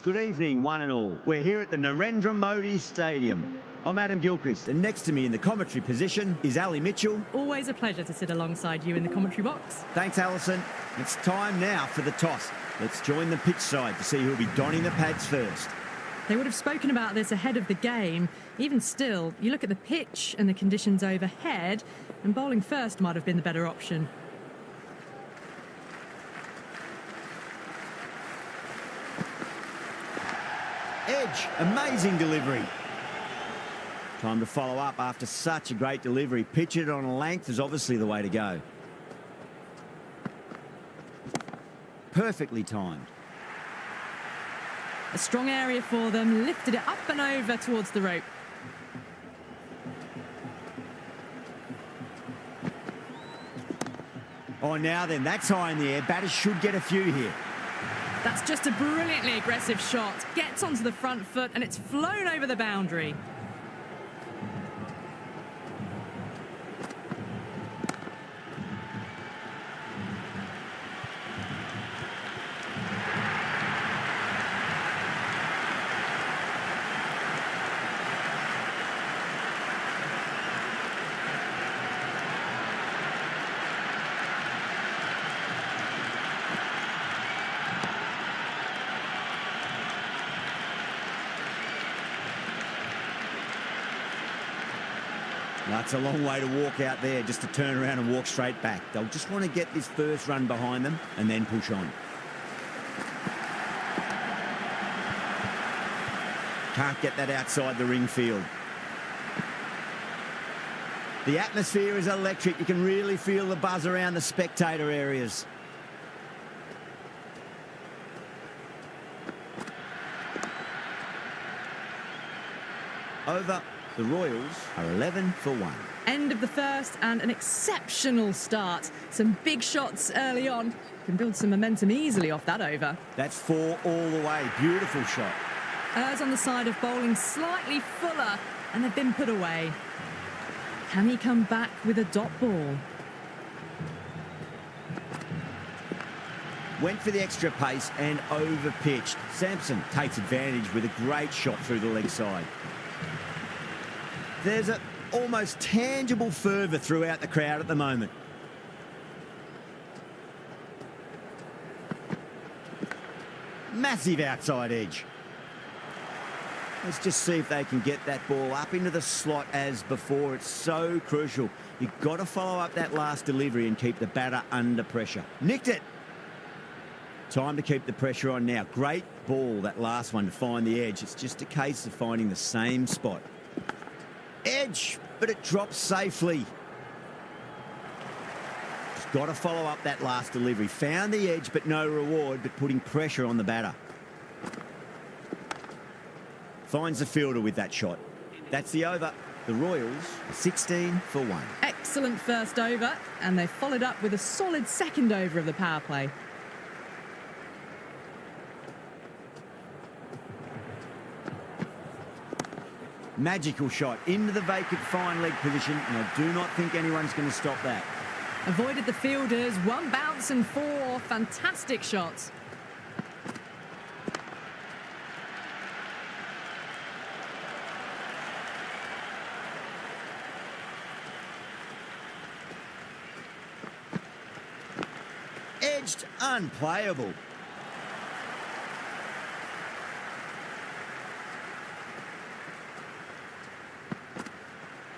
Good evening, one and all. We're here at the Narendra Modi Stadium. I'm Adam Gilchrist, and next to me in the commentary position is Ali Mitchell. Always a pleasure to sit alongside you in the commentary box. Thanks, Alison. It's time now for the toss. Let's join the pitch side to see who'll be donning the pads first. They would have spoken about this ahead of the game. Even still, you look at the pitch and the conditions overhead, and bowling first might have been the better option. Edge, amazing delivery. Time to follow up after such a great delivery. Pitch it on a length is obviously the way to go. Perfectly timed. A strong area for them, lifted it up and over towards the rope. Oh, now then, that's high in the air. Batters should get a few here. That's just a brilliantly aggressive shot. Gets onto the front foot and it's flown over the boundary. That's a long way to walk out there, just to turn around and walk straight back. They'll just want to get this first run behind them and then push on. Can't get that outside the ring field. The atmosphere is electric. You can really feel the buzz around the spectator areas. Over. The Royals are 11 for 1. End of the first and an exceptional start. Some big shots early on. Can build some momentum easily off that over. That's 4 all the way. Beautiful shot. Errs on the side of bowling slightly fuller, and they've been put away. Can he come back with a dot ball? Went for the extra pace and over-pitched. Sampson takes advantage with a great shot through the leg side. There's an almost tangible fervour throughout the crowd at the moment. Massive outside edge. Let's just see if they can get that ball up into the slot as before. It's so crucial. You've got to follow up that last delivery and keep the batter under pressure. Nicked it. Time to keep the pressure on now. Great ball, that last one, to find the edge. It's just a case of finding the same spot. Edge, but it drops safely. Just got to follow up that last delivery. Found the edge, but no reward, but putting pressure on the batter. Finds the fielder with that shot. That's the over. The Royals are 16 for 1. Excellent first over, and they followed up with a solid second over of the power play. Magical shot into the vacant fine leg position, and I do not think anyone's going to stop that. Avoided the fielders, 1 bounce and 4 fantastic shots. Edged, unplayable.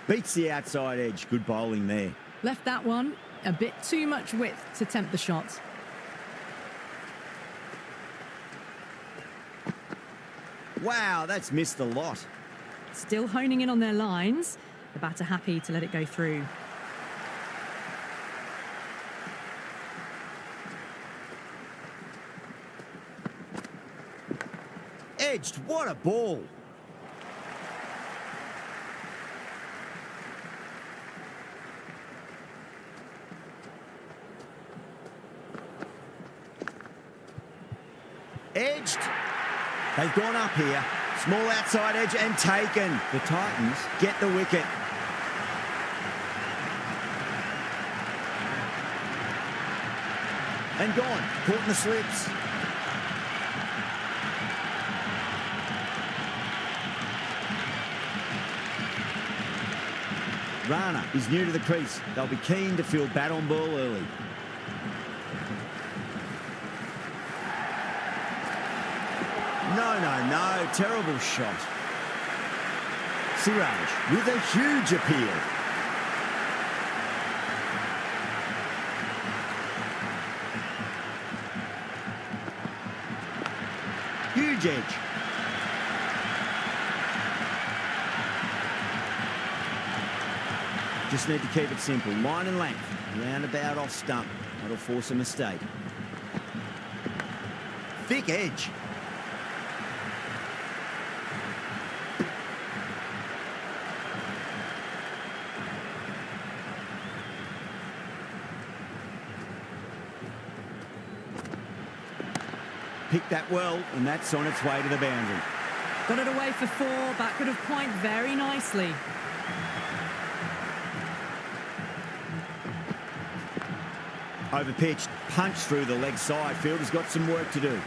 Beats the outside edge. Good bowling there. Left that one a bit too much width to tempt the shot. Wow, that's missed a lot. Still honing in on their lines. The batter happy to let it go through. Edged, what a ball. Edged. They've gone up here. Small outside edge and taken. The Titans get the wicket. And gone. Caught in the slips. Rana is new to the crease. They'll be keen to field bat on ball early. No. Terrible shot. Siraj with a huge appeal. Huge edge. Just need to keep it simple. Line and length. Roundabout off stump. That'll force a mistake. Thick edge. Picked that well, and that's on its way to the boundary. Got it away for 4, backward of point very nicely. Overpitched, punched through the leg side. Fielder's got some work to do.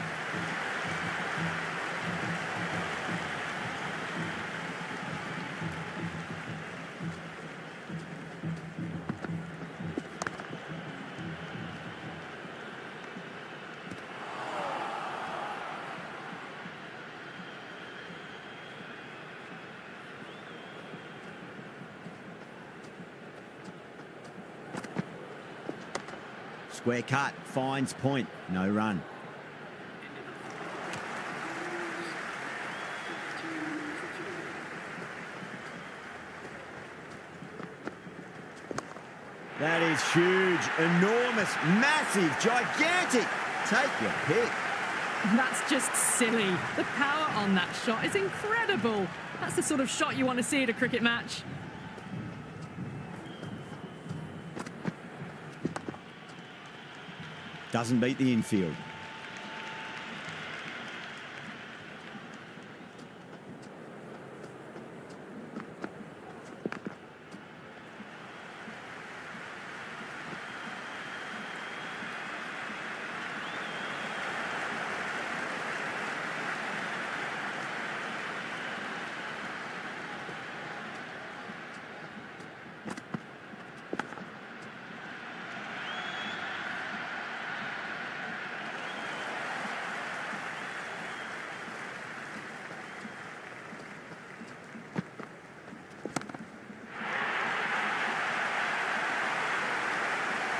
Square cut, finds point, no run. That is huge, enormous, massive, gigantic. Take your pick. That's just silly. The power on that shot is incredible. That's the sort of shot you want to see at a cricket match. Doesn't beat the infield.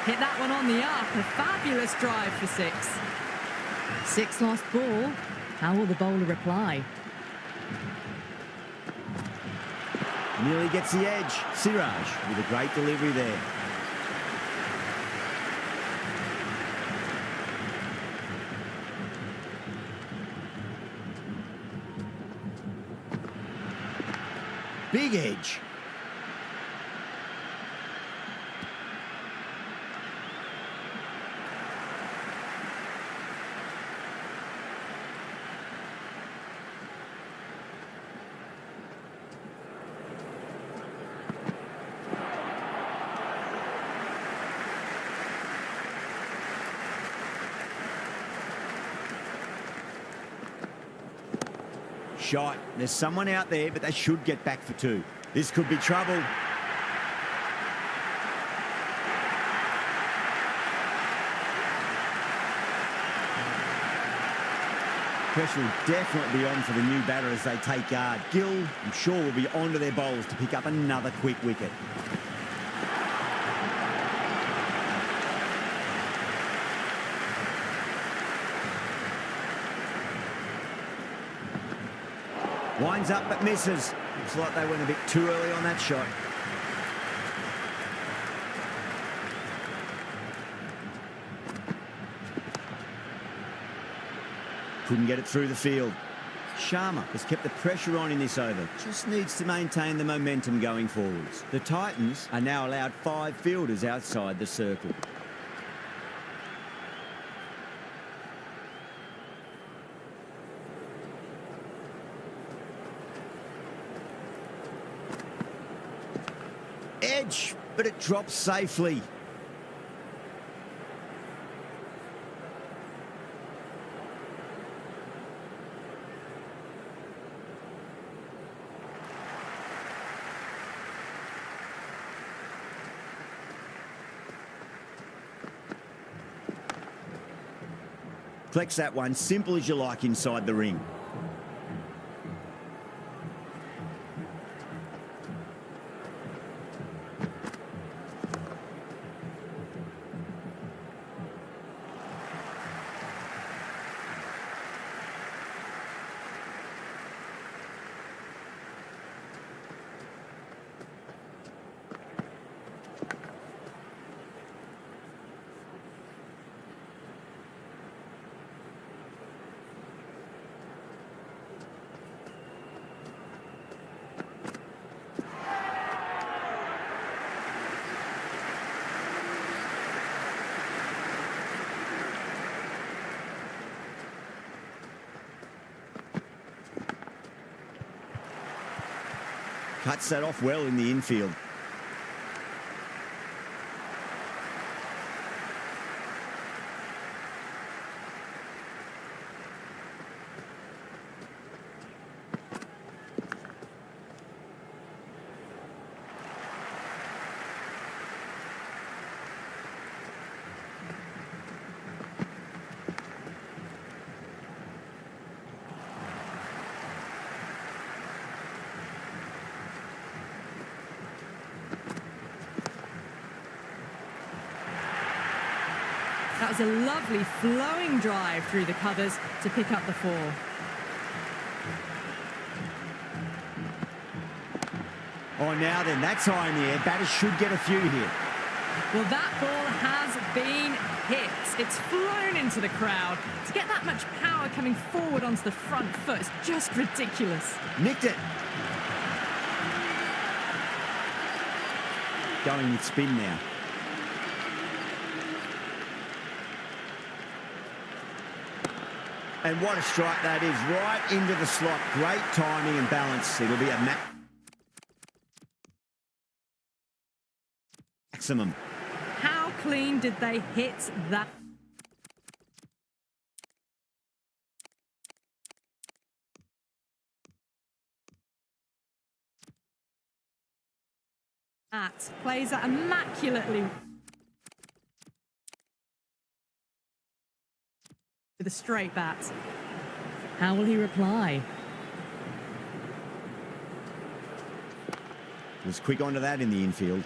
Hit that one on the up. A fabulous drive for 6. 6 lost ball. How will the bowler reply? Nearly gets the edge. Siraj with a great delivery there. Big edge. Shot. There's someone out there, but they should get back for 2. This could be trouble. Pressure will definitely be on for the new batter as they take guard. Gill, I'm sure, will be onto their bowls to pick up another quick wicket. Winds up but misses. Looks like they went a bit too early on that shot. Couldn't get it through the field. Sharma has kept the pressure on in this over. Just needs to maintain the momentum going forwards. The Titans are now allowed 5 fielders outside the circle. Edge, but it drops safely. Collects that one, simple as you like inside the ring. Cuts that off well in the infield. That was a lovely flowing drive through the covers to pick up the 4. Oh, now then, that's high in the air. Batters should get a few here. Well, that ball has been hit. It's flown into the crowd. To get that much power coming forward onto the front foot is just ridiculous. Nicked it. Going with spin now. And what a strike that is, right into the slot. Great timing and balance. It'll be a maximum. How clean did they hit that? Plays that immaculately. With a straight bat. How will he reply? Was quick onto that in the infield.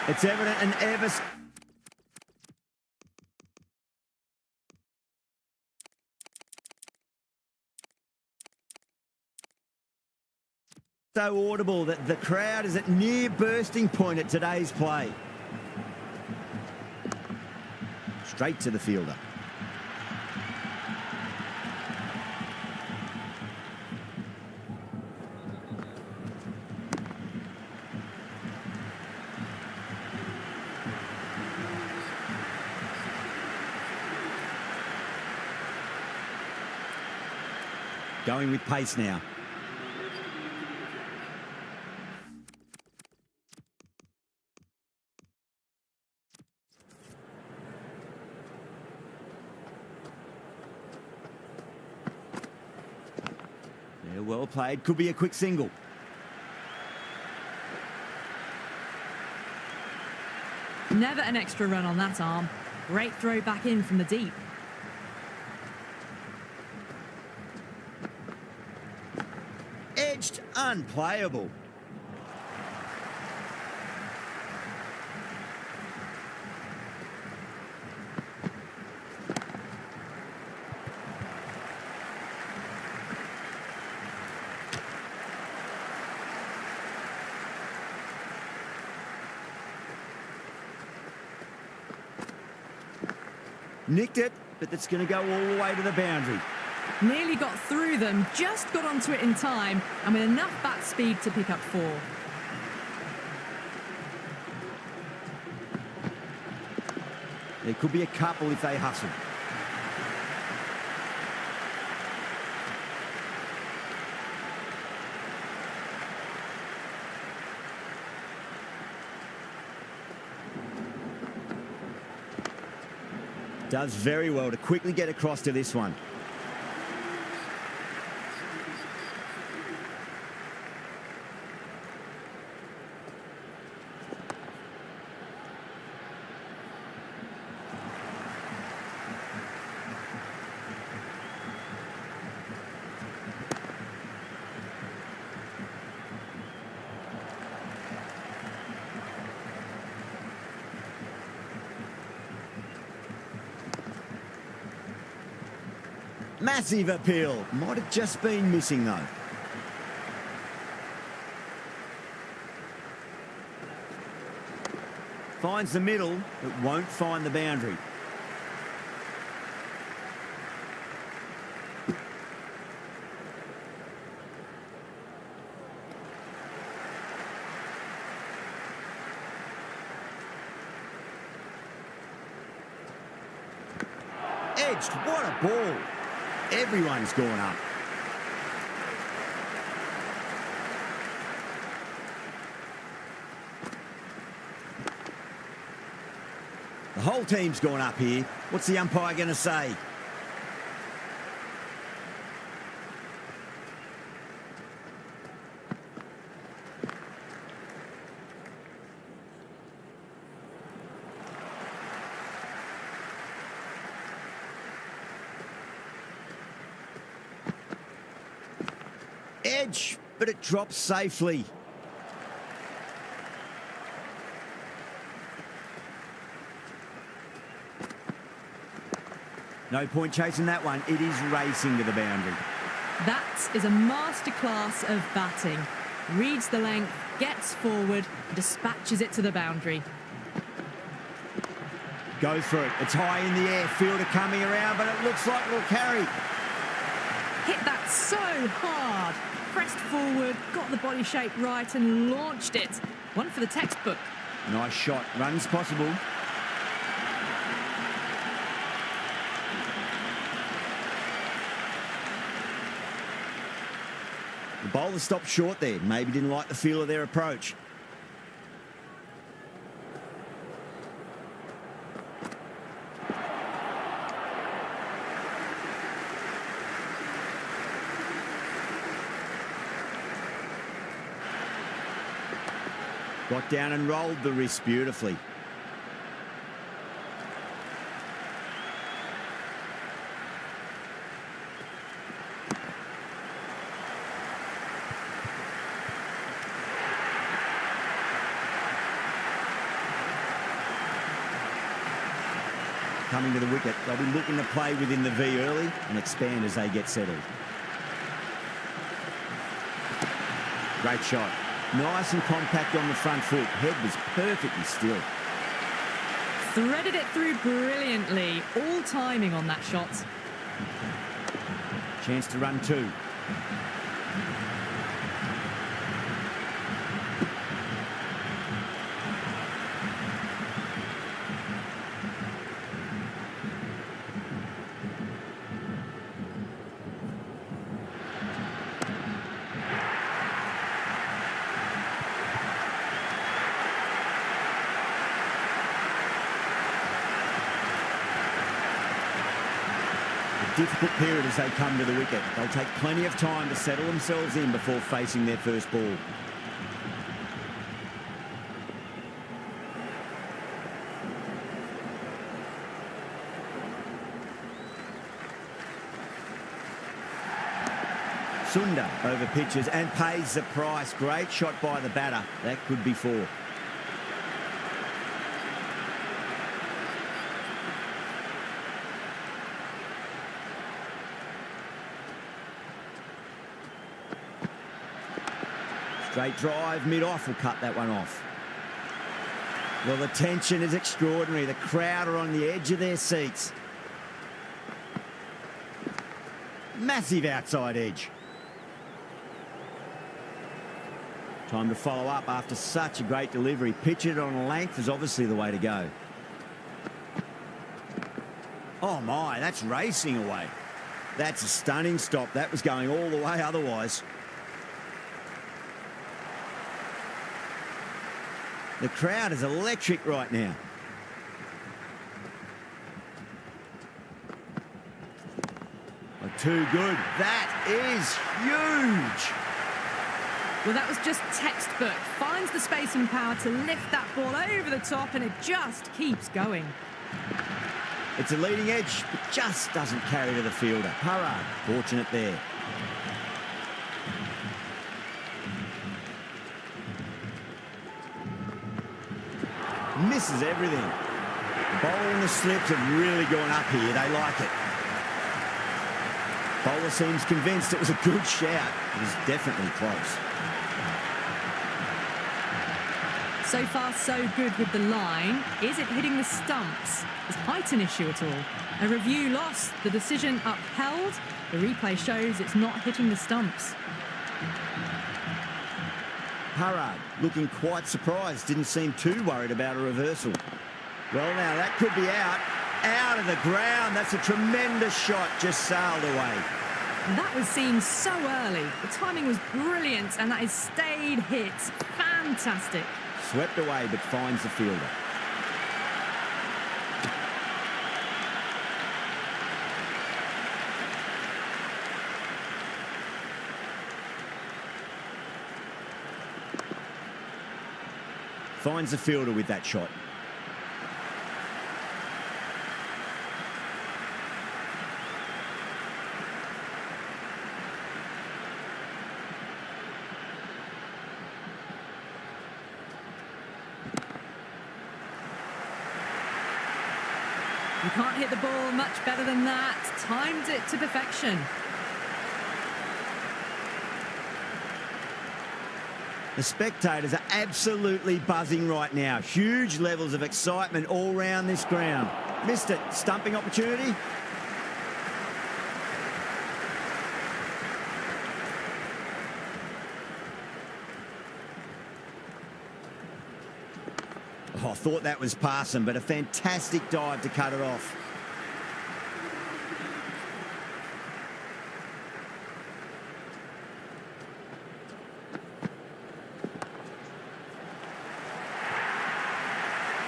It's evident and ever so audible that the crowd is at near bursting point at today's play. Straight to the fielder. Going with pace now. Yeah, well played. Could be a quick single. Never an extra run on that arm. Great throw back in from the deep. Edged, unplayable. Nicked it, but that's going to go all the way to the boundary. Nearly got through them, just got onto it in time, and with enough bat speed to pick up 4. There could be a couple if they hustle. Does very well to quickly get across to this one. Massive appeal. Might have just been missing, though. Finds the middle, but won't find the boundary. Edged. What a ball. Everyone's gone up. The whole team's gone up here. What's the umpire going to say? Edge, but it drops safely. No point chasing that one. It is racing to the boundary. That is a masterclass of batting. Reads the length, gets forward, dispatches it to the boundary. Goes for it. It's high in the air. Fielder coming around, but it looks like it'll carry. Hit that so hard. Pressed forward, got the body shape right and launched it. One for the textbook. Nice shot. Runs possible. The bowler stopped short there. Maybe didn't like the feel of their approach. Got down and rolled the wrist beautifully. Coming to the wicket, they'll be looking to play within the V early and expand as they get settled. Great shot. Nice and compact on the front foot. Head was perfectly still. Threaded it through brilliantly. All timing on that shot. Chance to run two. Difficult period as they come to the wicket. They'll take plenty of time to settle themselves in before facing their first ball. Sunda over pitches and pays the price. Great shot by the batter. That could be four. Straight drive, mid-off will cut that one off. Well, the tension is extraordinary. The crowd are on the edge of their seats. Massive outside edge. Time to follow up after such a great delivery. Pitch it on length is obviously the way to go. Oh my, that's racing away. That's a stunning stop. That was going all the way otherwise. The crowd is electric right now. Oh, too good. That is huge. Well, that was just textbook. Finds the space and power to lift that ball over the top, and it just keeps going. It's a leading edge, but just doesn't carry to the fielder. Parade, fortunate there. Misses everything. The bowler and the slips have really gone up here. They like it. Bowler seems convinced it was a good shout. It was definitely close. So far, so good with the line. Is it hitting the stumps? Is height an issue at all? A review lost, the decision upheld. The replay shows it's not hitting the stumps. Parade looking quite surprised. Didn't seem too worried about a reversal. Well, now that could be out. Out of the ground. That's a tremendous shot. Just sailed away. That was seen so early. The timing was brilliant, and that is stayed hits. Fantastic. Swept away, but finds the fielder. Finds the fielder with that shot. You can't hit the ball much better than that. Timed it to perfection. The spectators are absolutely buzzing right now. Huge levels of excitement all round this ground. Missed it. Stumping opportunity. Oh, I thought that was passing, but a fantastic dive to cut it off.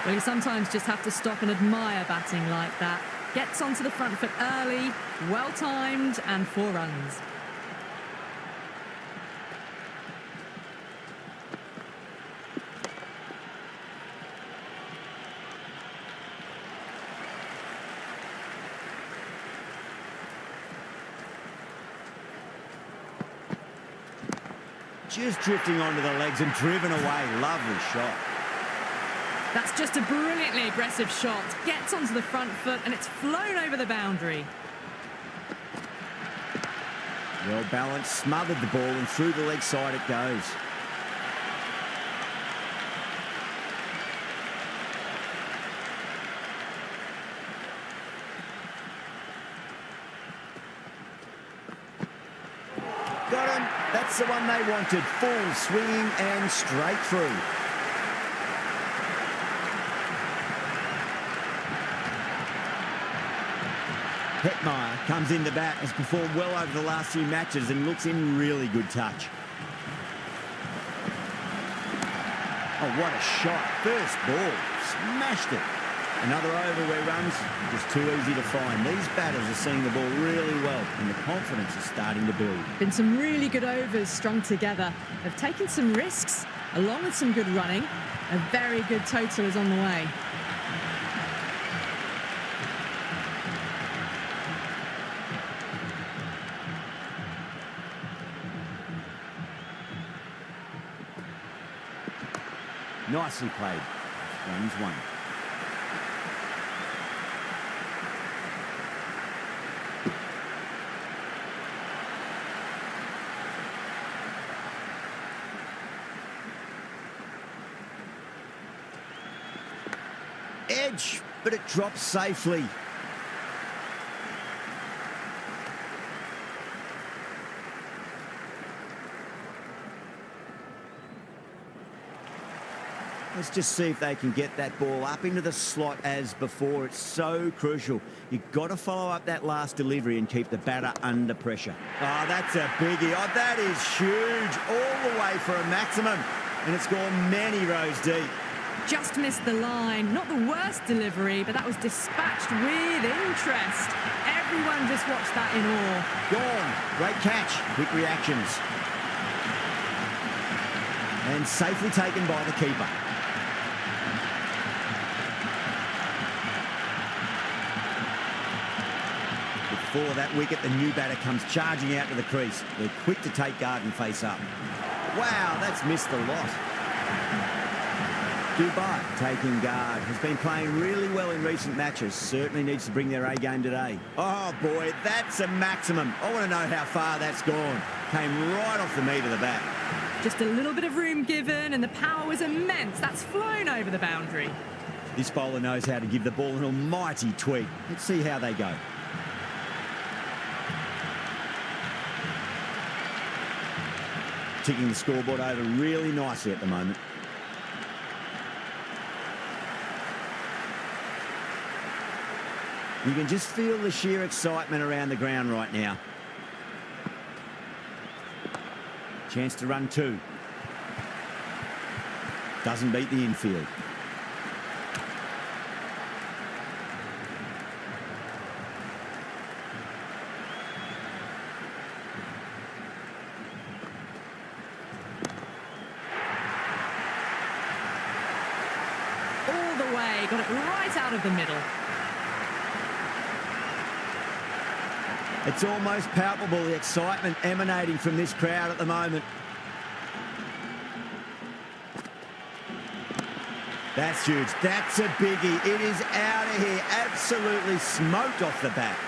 Well, you sometimes just have to stop and admire batting like that. Gets onto the front foot early, well-timed, and 4 runs. Just drifting onto the legs and driven away. Lovely shot. That's just a brilliantly aggressive shot. Gets onto the front foot, and it's flown over the boundary. Well balanced, smothered the ball, and through the leg side it goes. Got him. That's the one they wanted. Full swinging and straight through. Hetmeyer comes in the bat, has performed well over the last few matches and looks in really good touch. Oh, what a shot. First ball. Smashed it. Another over where runs just too easy to find. These batters are seeing the ball really well and the confidence is starting to build. Been some really good overs strung together. They've taken some risks along with some good running. A very good total is on the way. Nicely played. Runs 1. Edge, but it drops safely. Let's just see if they can get that ball up into the slot as before. It's so crucial. You've got to follow up that last delivery and keep the batter under pressure. Oh, that's a biggie. Oh, that is huge. All the way for a maximum. And it's gone many rows deep. Just missed the line. Not the worst delivery, but that was dispatched with interest. Everyone just watched that in awe. Gone. Great catch. Quick reactions. And safely taken by the keeper. Before that wicket, the new batter comes charging out to the crease. They're quick to take guard and face up. Wow, that's missed a lot. Dubai taking guard. Has been playing really well in recent matches. Certainly needs to bring their A game today. Oh boy, that's a maximum. I want to know how far that's gone. Came right off the meat of the bat. Just a little bit of room given and the power was immense. That's flown over the boundary. This bowler knows how to give the ball an almighty tweak. Let's see how they go. Ticking the scoreboard over really nicely at the moment. You can just feel the sheer excitement around the ground right now. Chance to run two. Doesn't beat the infield. All the way, got it right out of the middle. It's almost palpable, the excitement emanating from this crowd at the moment. That's huge. That's a biggie. It is out of here. Absolutely smoked off the bat.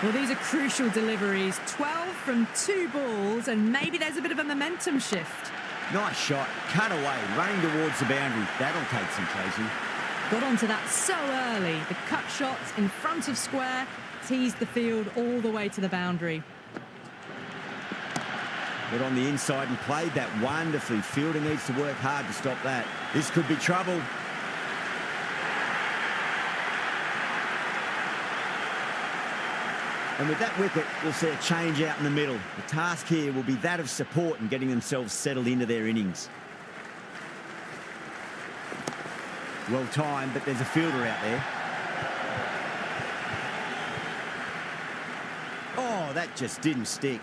Well, these are crucial deliveries. 12 from 2 balls, and maybe there's a bit of a momentum shift. Nice shot. Cut away. Running towards the boundary. That'll take some chasing. Got onto that so early. The cut shot in front of square teased the field all the way to the boundary. Got on the inside and played that wonderfully. Fielder needs to work hard to stop that. This could be trouble. And with that wicket, we'll see a change out in the middle. The task here will be that of support and getting themselves settled into their innings. Well timed, but there's a fielder out there. Oh, that just didn't stick.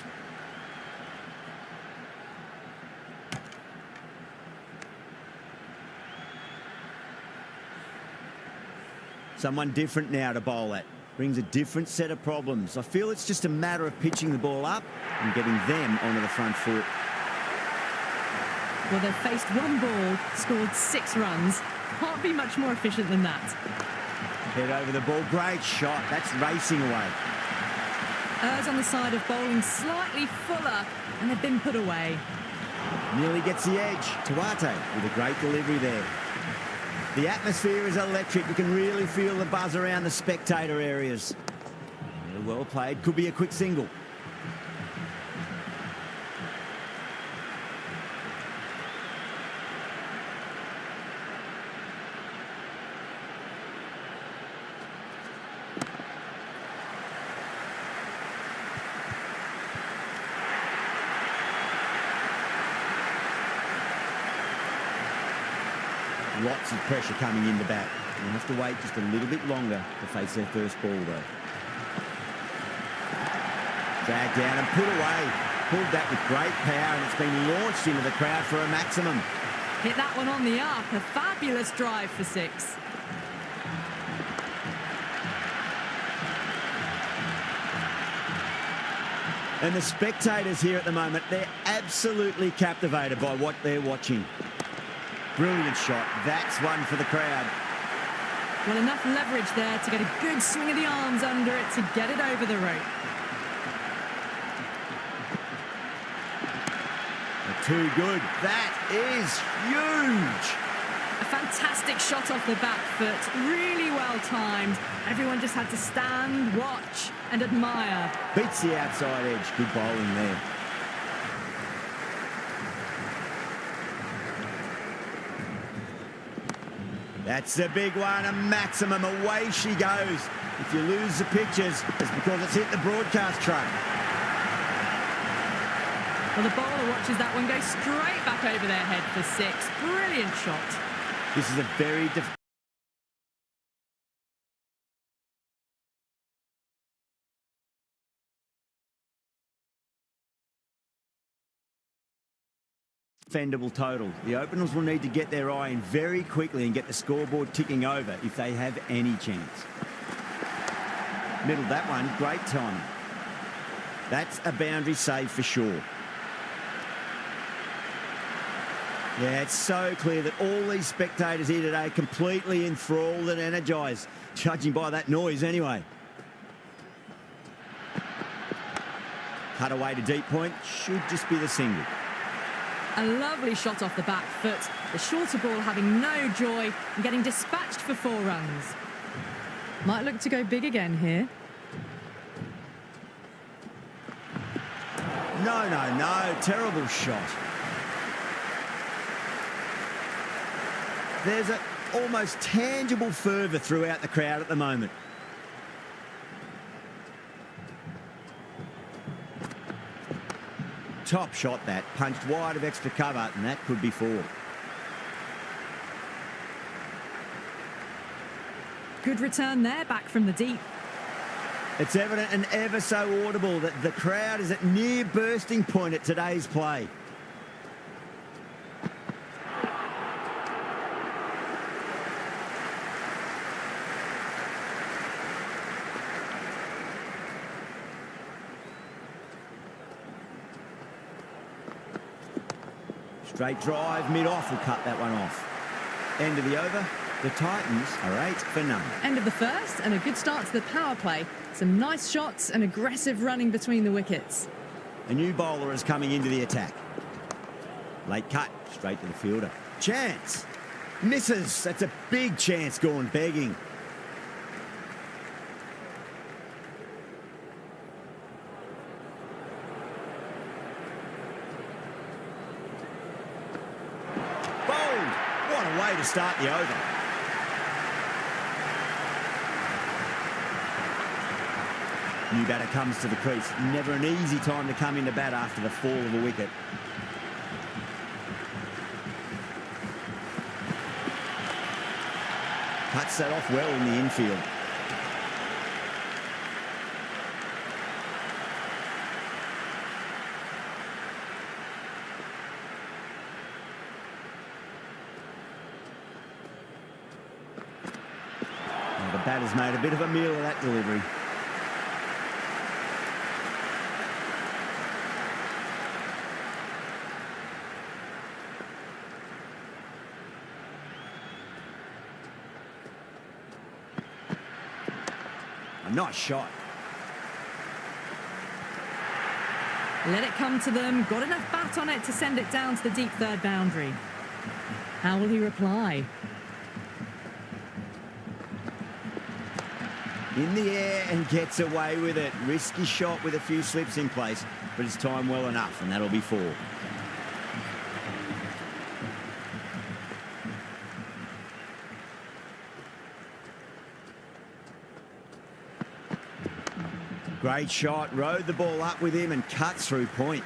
Someone different now to bowl at. Brings a different set of problems. I feel it's just a matter of pitching the ball up and getting them onto the front foot. Well, they've faced 1 ball, scored 6 runs. Can't be much more efficient than that. Head over the ball. Great shot. That's racing away. Errs on the side of bowling slightly fuller, and they've been put away. Nearly gets the edge. Tuate with a great delivery there. The atmosphere is electric. You can really feel the buzz around the spectator areas. Yeah, well played. Could be a quick single. Lots of pressure coming in the bat. They'll have to wait just a little bit longer to face their first ball, though. Dragged down and put away. Pulled that with great power, and it's been launched into the crowd for a maximum. Hit that one on the up. A fabulous drive for 6. And the spectators here at the moment, they're absolutely captivated by what they're watching. Brilliant shot. That's one for the crowd. Well, enough leverage there to get a good swing of the arms under it to get it over the rope. Too good. That is huge. A fantastic shot off the back foot. Really well timed. Everyone just had to stand, watch and admire. Beats the outside edge. Good bowling there. That's a big one, a maximum. Away she goes. If you lose the pictures, it's because it's hit the broadcast truck. Well, the bowler watches that one go straight back over their head for 6. Brilliant shot. This is a very undefendable total. The openers will need to get their eye in very quickly and get the scoreboard ticking over if they have any chance. Middled that one, great timing. That's a boundary save for sure. Yeah, it's so clear that all these spectators here today are completely enthralled and energised, judging by that noise anyway. Cut away to deep point, should just be the single. A lovely shot off the back foot. The shorter ball having no joy and getting dispatched for 4 runs. Might look to go big again here. No, terrible shot. There's an almost tangible fervour throughout the crowd at the moment. Top shot that, punched wide of extra cover, and that could be 4. Good return there, back from the deep. It's evident and ever so audible that the crowd is at near bursting point at today's play. Straight drive, mid-off will cut that one off. End of the over. The Titans are 8 for none. End of the first and a good start to the power play. Some nice shots and aggressive running between the wickets. A new bowler is coming into the attack. Late cut, straight to the fielder. Chance. Misses. That's a big chance gone begging. Bowled. What a way to start the over. New batter comes to the crease. Never an easy time to come into bat after the fall of a wicket. Cuts that off well in the infield. Now the batter's made a bit of a meal of that delivery. A nice shot. Let it come to them. Got enough bat on it to send it down to the deep third boundary. How will he reply? In the air and gets away with it. Risky shot with a few slips in place, but it's timed well enough, and that'll be 4. Great shot, rode the ball up with him and cuts through point.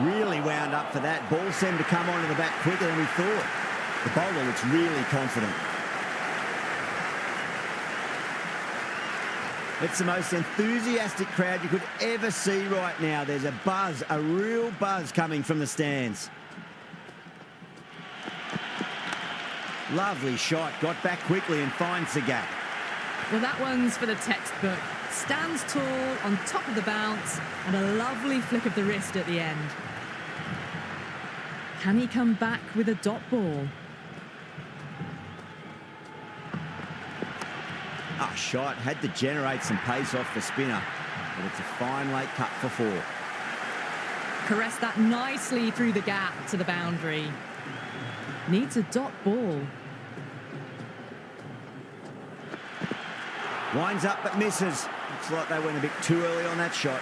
Really wound up for that. Ball seemed to come onto the bat quicker than we thought. The bowler looks really confident. It's the most enthusiastic crowd you could ever see right now. There's a buzz, a real buzz coming from the stands. Lovely shot, got back quickly and finds the gap. Well, that one's for the textbook. Stands tall, on top of the bounce, and a lovely flick of the wrist at the end. Can he come back with a dot ball? Ah, shot, had to generate some pace off the spinner, but it's a fine late cut for 4. Caressed that nicely through the gap to the boundary. Needs a dot ball. Winds up but misses. Looks like they went a bit too early on that shot.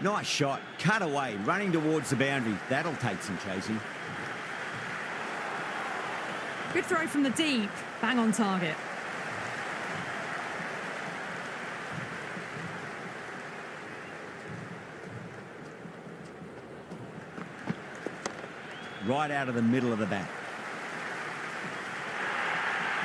Nice shot, cut away, running towards the boundary. That'll take some chasing. Good throw from the deep, bang on target. right out of the middle of the bat.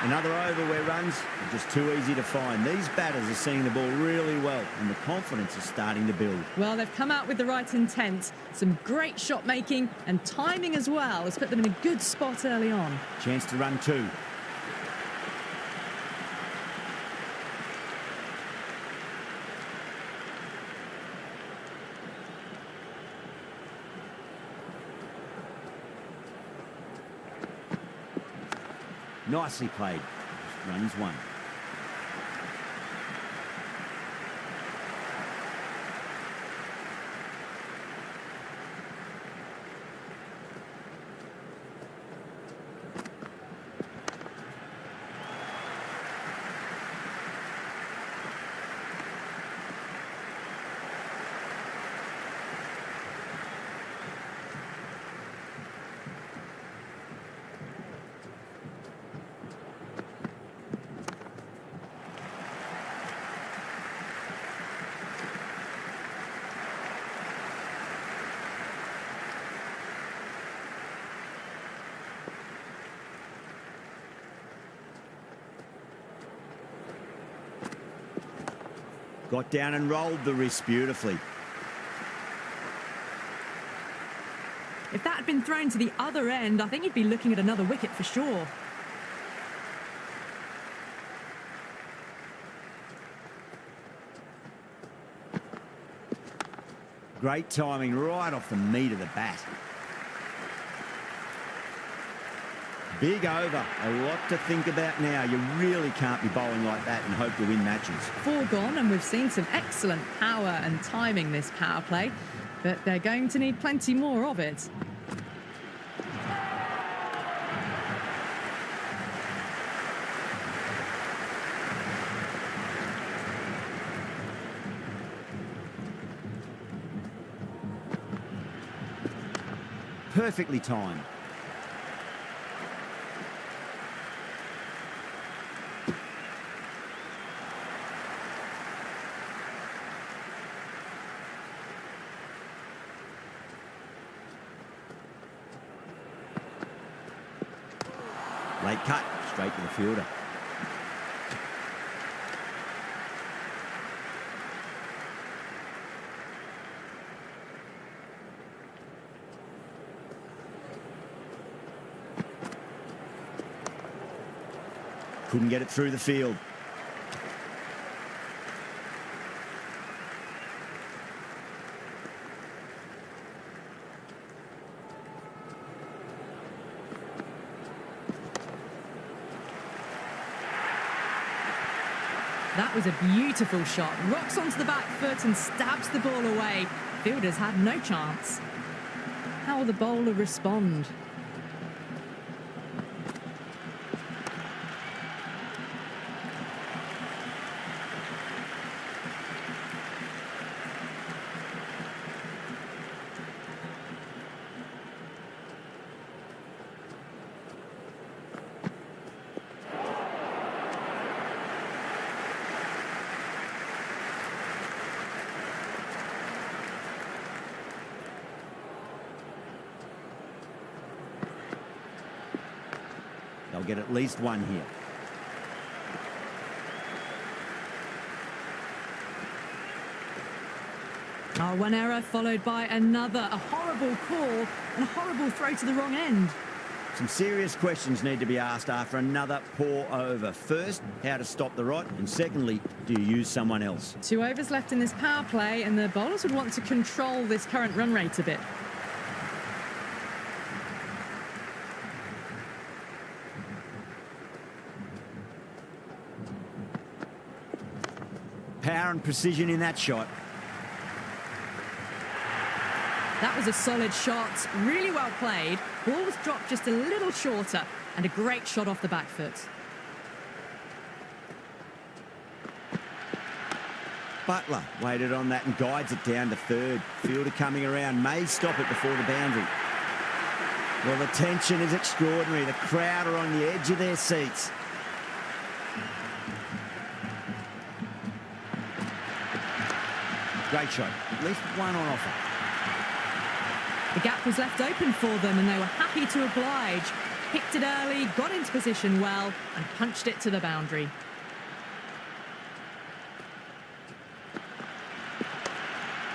Another over where runs are just too easy to find. These batters are seeing the ball really well, and the confidence is starting to build. Well, they've come out with the right intent. Some great shot making and timing as well has put them in a good spot early on. Chance to run 2. Nicely played. Runs 1. Got down and rolled the wrist beautifully. If that had been thrown to the other end, I think you'd be looking at another wicket for sure. Great timing right off the meat of the bat. Big over. A lot to think about now. You really can't be bowling like that and hope to win matches. 4 gone, and we've seen some excellent power and timing this power play, but they're going to need plenty more of it. Perfectly timed. Late cut, straight to the fielder. Couldn't get it through the field. That was a beautiful shot. Rocks onto the back foot and stabs the ball away. Fielders had no chance. How will the bowler respond? They'll get at least 1 here. Oh, 1 error followed by another. A horrible call and a horrible throw to the wrong end. Some serious questions need to be asked after another poor over. First, how to stop the rot, and secondly, do you use someone else? 2 overs left in this power play, and the bowlers would want to control this current run rate a bit. Power and precision in that shot. That was a solid shot, really well played. Ball was dropped just a little shorter, and a great shot off the back foot. Butler waited on that and guides it down to third. Fielder coming around, may stop it before the boundary. Well, the tension is extraordinary. The crowd are on the edge of their seats. Great shot. At least 1 on offer. The gap was left open for them and they were happy to oblige. Picked it early, got into position well and punched it to the boundary.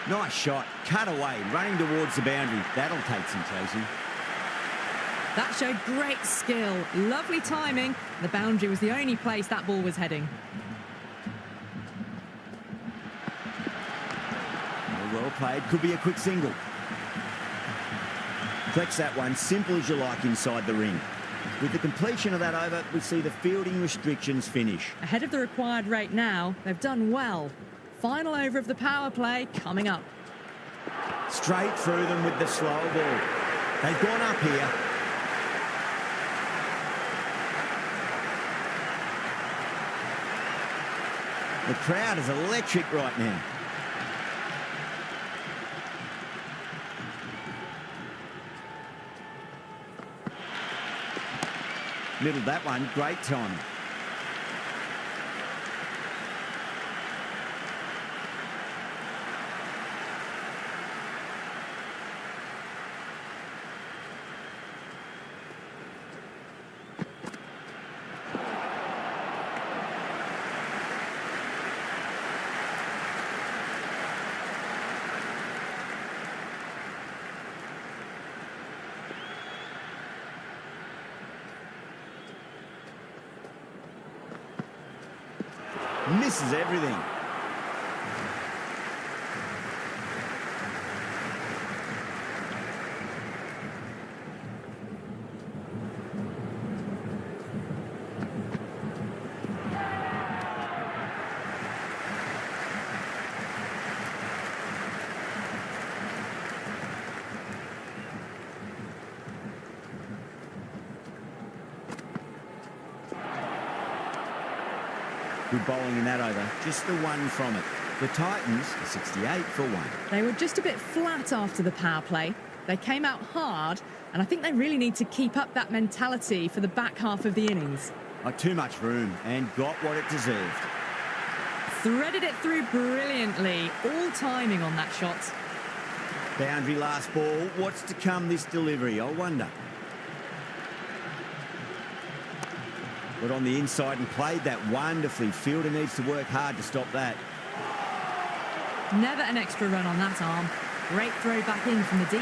Nice shot, cut away, running towards the boundary. That'll take some chasing. That showed great skill, lovely timing. The boundary was the only place that ball was heading. Well played, could be a quick single. Flex that one, simple as you like inside the ring. With the completion of that over, we see the fielding restrictions finish. Ahead of the required rate now, they've done well. Final over of the power play coming up. Straight through them with the slow ball. They've gone up here. The crowd is electric right now. Middled that one, great timing. Misses everything. Good bowling in that over, just the one from it. The Titans are 68 for 1. They were just a bit flat after the power play. They came out hard, and I think they really need to keep up that mentality for the back half of the innings. Not too much room, and got what it deserved. Threaded it through brilliantly, all timing on that shot. Boundary last ball, what's to come this delivery, I wonder. Got on the inside and played that wonderfully. Fielder needs to work hard to stop that. Never an extra run on that arm. Great throw back in from the deep.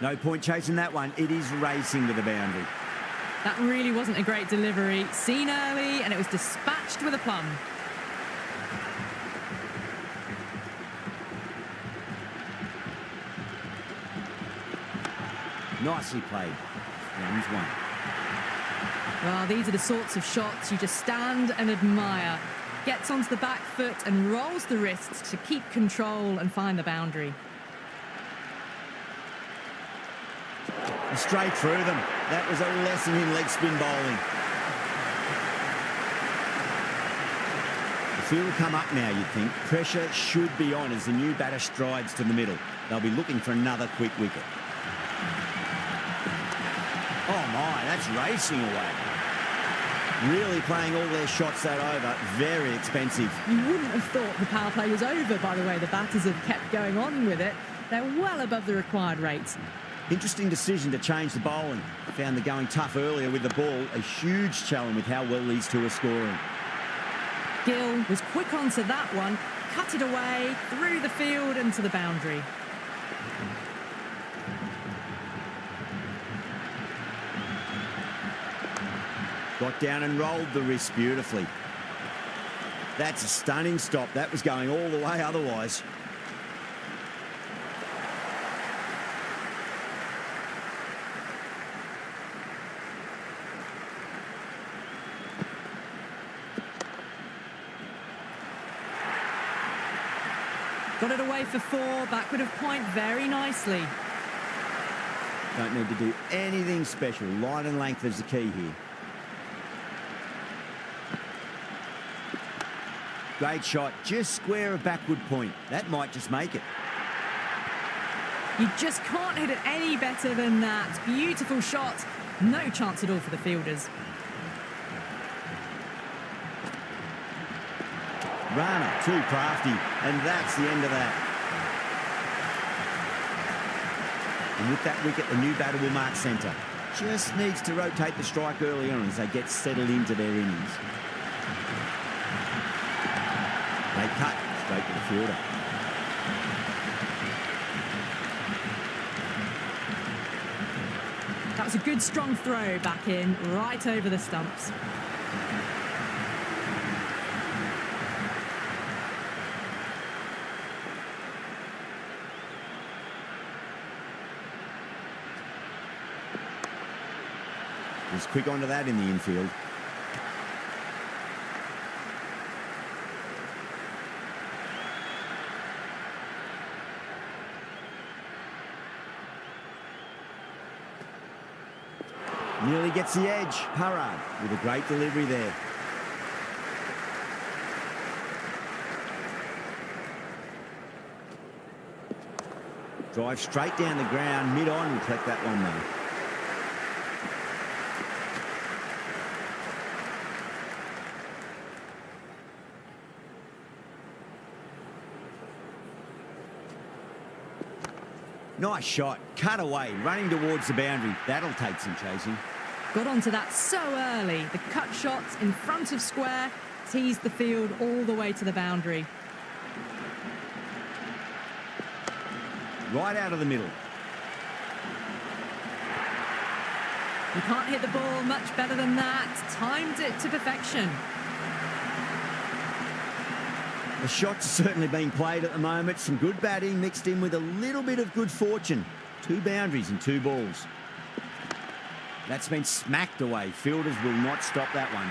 No point chasing that one. It is racing to the boundary. That really wasn't a great delivery. Seen early and it was dispatched with a plum. Nicely played. Rounds 1. Well, these are the sorts of shots you just stand and admire. Gets onto the back foot and rolls the wrists to keep control and find the boundary. Straight through them. That was a lesson in leg spin bowling. The field will come up now, you'd think. Pressure should be on as the new batter strides to the middle. They'll be looking for another quick wicket. Oh my, that's racing away. Really playing all their shots that over. Very expensive. You wouldn't have thought the power play was over by the way the batters have kept going on with it. They're well above the required rates. Interesting decision to change the bowling. Found the going tough earlier with the ball. A huge challenge with how well these two are scoring. Gill was quick onto that one, cut it away, through the field and to the boundary. Got down and rolled the wrist beautifully. That's a stunning stop. That was going all the way otherwise. Got it away for 4, backward of point very nicely. Don't need to do anything special. Line and length is the key here. Great shot, just square of backward point. That might just make it. You just can't hit it any better than that. Beautiful shot. No chance at all for the fielders. Runner, too crafty, and that's the end of that. And with that wicket, the new batter will mark centre. Just needs to rotate the strike early on as they get settled into their innings. They cut straight to the fielder. That was a good strong throw back in, right over the stumps. Was quick onto that in the infield. Nearly gets the edge. Parrard with a great delivery there. Drive straight down the ground, mid-on, will collect that one though. Nice shot, cut away, running towards the boundary. That'll take some chasing. Got onto that so early. The cut shots in front of square teased the field all the way to the boundary. Right out of the middle. You can't hit the ball much better than that. Timed it to perfection. The shots are certainly being played at the moment. Some good batting mixed in with a little bit of good fortune. 2 boundaries and 2 balls. That's been smacked away. Fielders will not stop that one.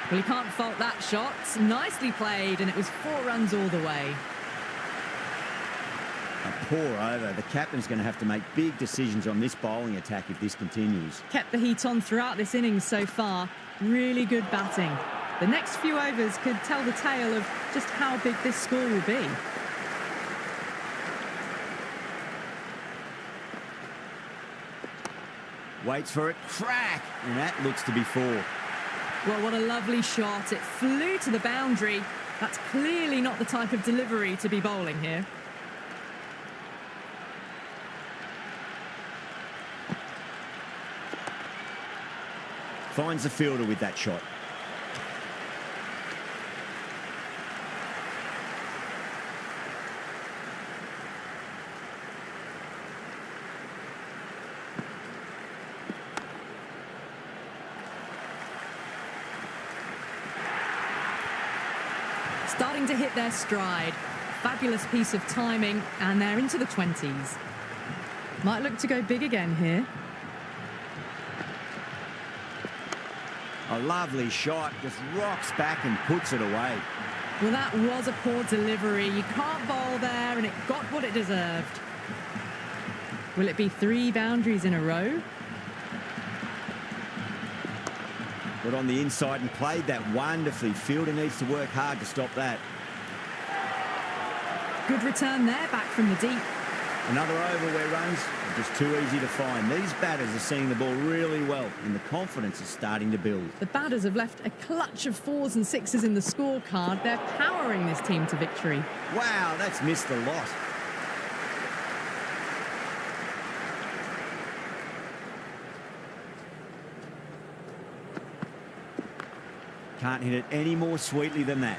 Well, you can't fault that shot. Nicely played, and it was 4 runs all the way. A poor over. The captain's going to have to make big decisions on this bowling attack if this continues. Kept the heat on throughout this innings so far. Really good batting. The next few overs could tell the tale of just how big this score will be. Waits for it, crack, and that looks to be 4. Well, what a lovely shot. It flew to the boundary. That's clearly not the type of delivery to be bowling here. Finds the fielder with that shot. Starting to hit their stride. Fabulous piece of timing, and they're into the 20s. Might look to go big again here. A lovely shot, just rocks back and puts it away. Well, that was a poor delivery. You can't bowl there, and it got what it deserved. Will it be 3 boundaries in a row? Got on the inside and played that wonderfully. Fielder needs to work hard to stop that. Good return there, back from the deep. Another over where runs are just too easy to find. These batters are seeing the ball really well, and the confidence is starting to build. The batters have left a clutch of 4s and 6s in the scorecard. They're powering this team to victory. Wow, that's missed a lot. Can't hit it any more sweetly than that.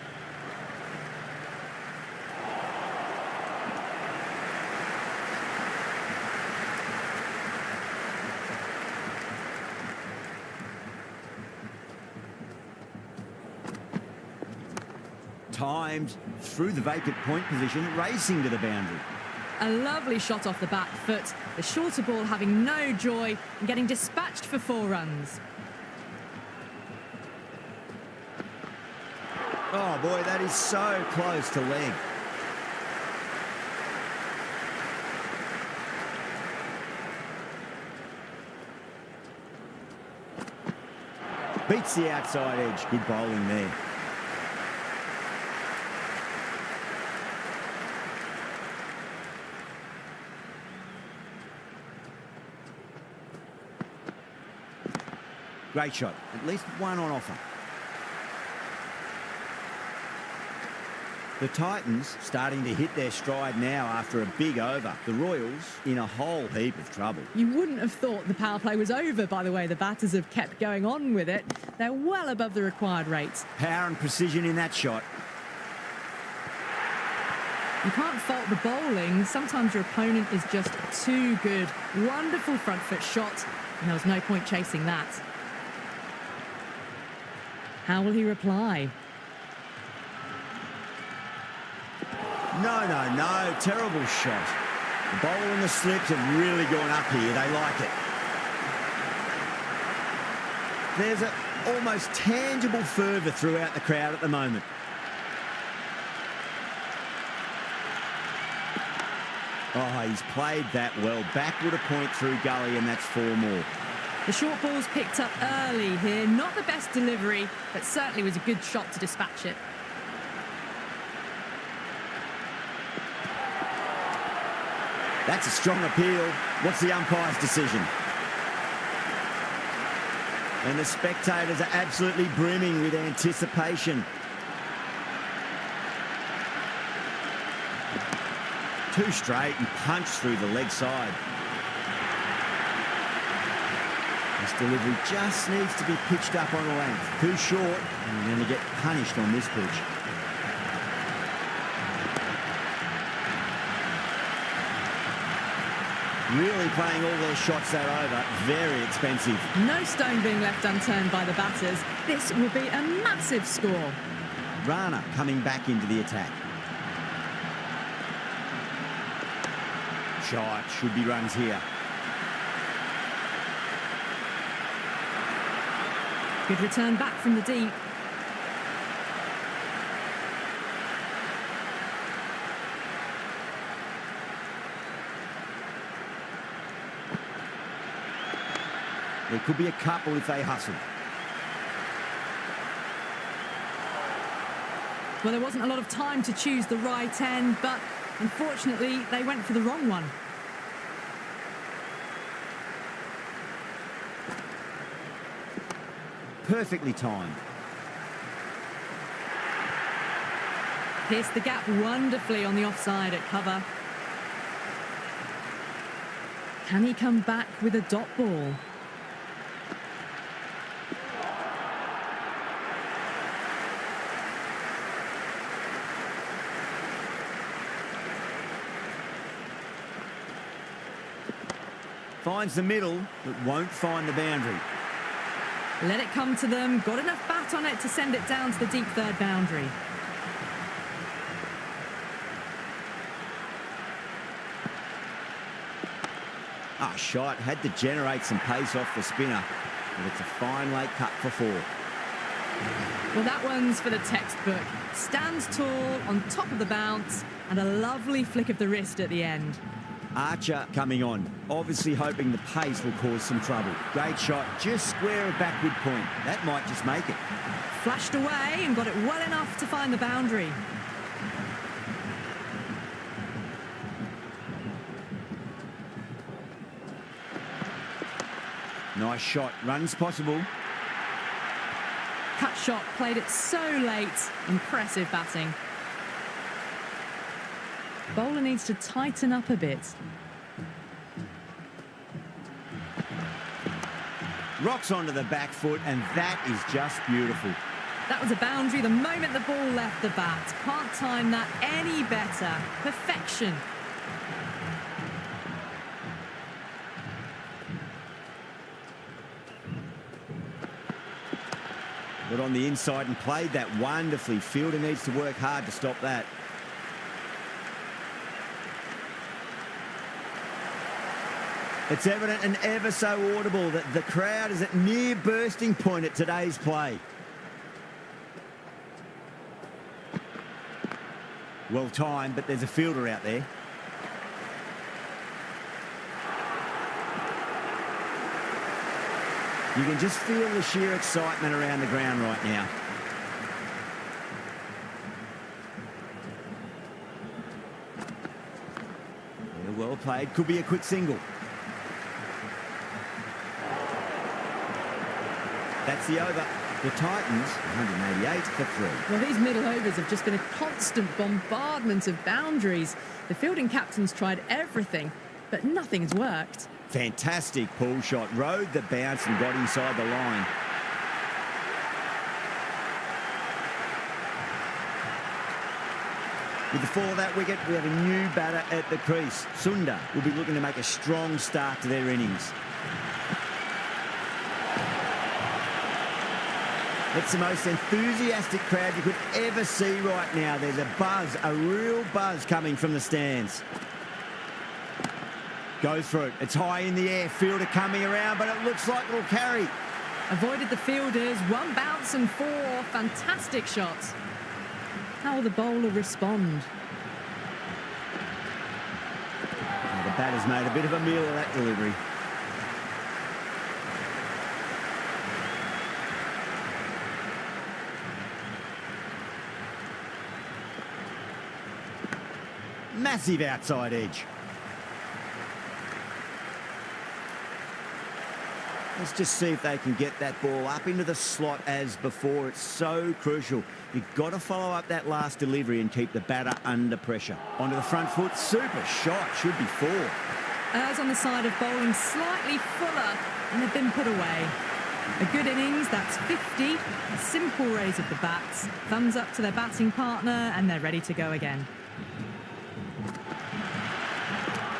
Timed through the vacant point position, racing to the boundary. A lovely shot off the back foot. The shorter ball having no joy and getting dispatched for 4 runs. Oh boy, that is so close to leg. Beats the outside edge. Good bowling there. Great shot. At least one on offer. The Titans starting to hit their stride now after a big over. The Royals in a whole heap of trouble. You wouldn't have thought the power play was over, by the way. The batters have kept going on with it. They're well above the required rates. Power and precision in that shot. You can't fault the bowling. Sometimes your opponent is just too good. Wonderful front foot shot, and there was no point chasing that. How will he reply? No. Terrible shot. The bowl and the slips have really gone up here. They like it. There's an almost tangible fervour throughout the crowd at the moment. Oh, he's played that well. Backward a point through gully, and that's 4 more. The short ball's picked up early here. Not the best delivery, but certainly was a good shot to dispatch it. That's a strong appeal. What's the umpire's decision? And the spectators are absolutely brimming with anticipation. Too straight and punched through the leg side. This delivery just needs to be pitched up on a length. Too short, and you're going to get punished on this pitch. Really playing all their shots that over. Very expensive. No stone being left unturned by the batters. This will be a massive score. Rana coming back into the attack. Shot. Should be runs here. Good return back from the deep. There could be a couple if they hustle. Well, there wasn't a lot of time to choose the right end, but unfortunately, they went for the wrong one. Perfectly timed. Pierced the gap wonderfully on the offside at cover. Can he come back with a dot ball? Finds the middle, but won't find the boundary. Let it come to them. Got enough bat on it to send it down to the deep third boundary. Shot. Had to generate some pace off the spinner. But it's a fine late cut for 4. Well, that one's for the textbook. Stands tall, on top of the bounce, and a lovely flick of the wrist at the end. Archer coming on, obviously hoping the pace will cause some trouble. Great shot, just square of backward point. That might just make it. Flashed away and got it well enough to find the boundary. Nice shot, runs possible. Cut shot, played it so late. Impressive batting. Bowler needs to tighten up a bit. Rocks onto the back foot, and that is just beautiful. That was a boundary the moment the ball left the bat. Can't time that any better. Perfection. Got on the inside and played that wonderfully. Fielder needs to work hard to stop that. It's evident and ever so audible that the crowd is at near bursting point at today's play. Well timed, but there's a fielder out there. You can just feel the sheer excitement around the ground right now. Yeah, well played. Could be a quick single. That's the over. The Titans, 188 for 3. Well, these middle overs have just been a constant bombardment of boundaries. The fielding captains tried everything, but nothing's worked. Fantastic pull shot. Rode the bounce and got inside the line. With the fall of that wicket, we have a new batter at the crease. Sunda will be looking to make a strong start to their innings. It's the most enthusiastic crowd you could ever see right now. There's a buzz, a real buzz coming from the stands. Goes for it. It's high in the air. Fielder coming around, but it looks like it'll carry. Avoided the fielders. One bounce and 4. Fantastic shots. How will the bowler respond? Oh, the batter's made a bit of a meal of that delivery. Massive outside edge. Let's just see if they can get that ball up into the slot as before. It's so crucial. You've got to follow up that last delivery and keep the batter under pressure. Onto the front foot. Super shot. Should be 4. As on the side of bowling, slightly fuller, and they've been put away. A good innings, that's 50. A simple raise of the bats. Thumbs up to their batting partner, and they're ready to go again.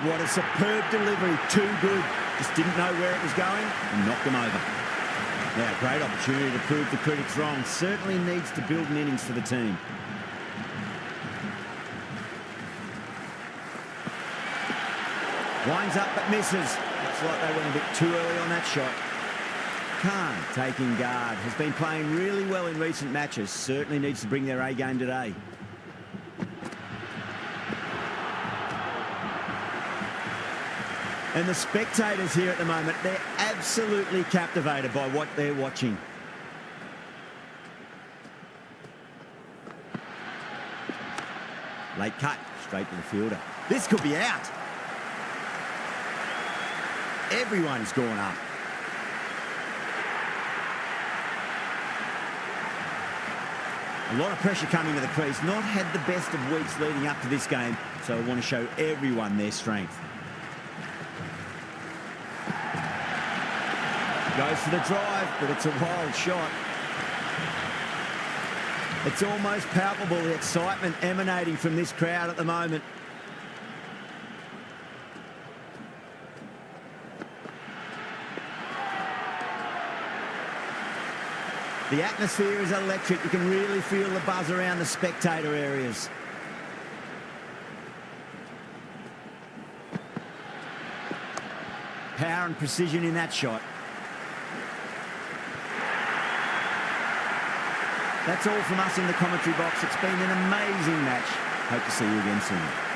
What a superb delivery. Too good. Just didn't know where it was going and knocked them over. Now, great opportunity to prove the critics wrong. Certainly needs to build an innings for the team. Winds up but misses. Looks like they went a bit too early on that shot. Khan taking guard. Has been playing really well in recent matches. Certainly needs to bring their A game today. And the spectators here at the moment, they're absolutely captivated by what they're watching. Late cut, straight to the fielder. This could be out. Everyone's gone up. A lot of pressure coming to the crease. Not had the best of weeks leading up to this game, so I want to show everyone their strength. Goes for the drive, but it's a wild shot. It's almost palpable, the excitement emanating from this crowd at the moment. The atmosphere is electric. You can really feel the buzz around the spectator areas. Power and precision in that shot. That's all from us in the commentary box. It's been an amazing match. Hope to see you again soon.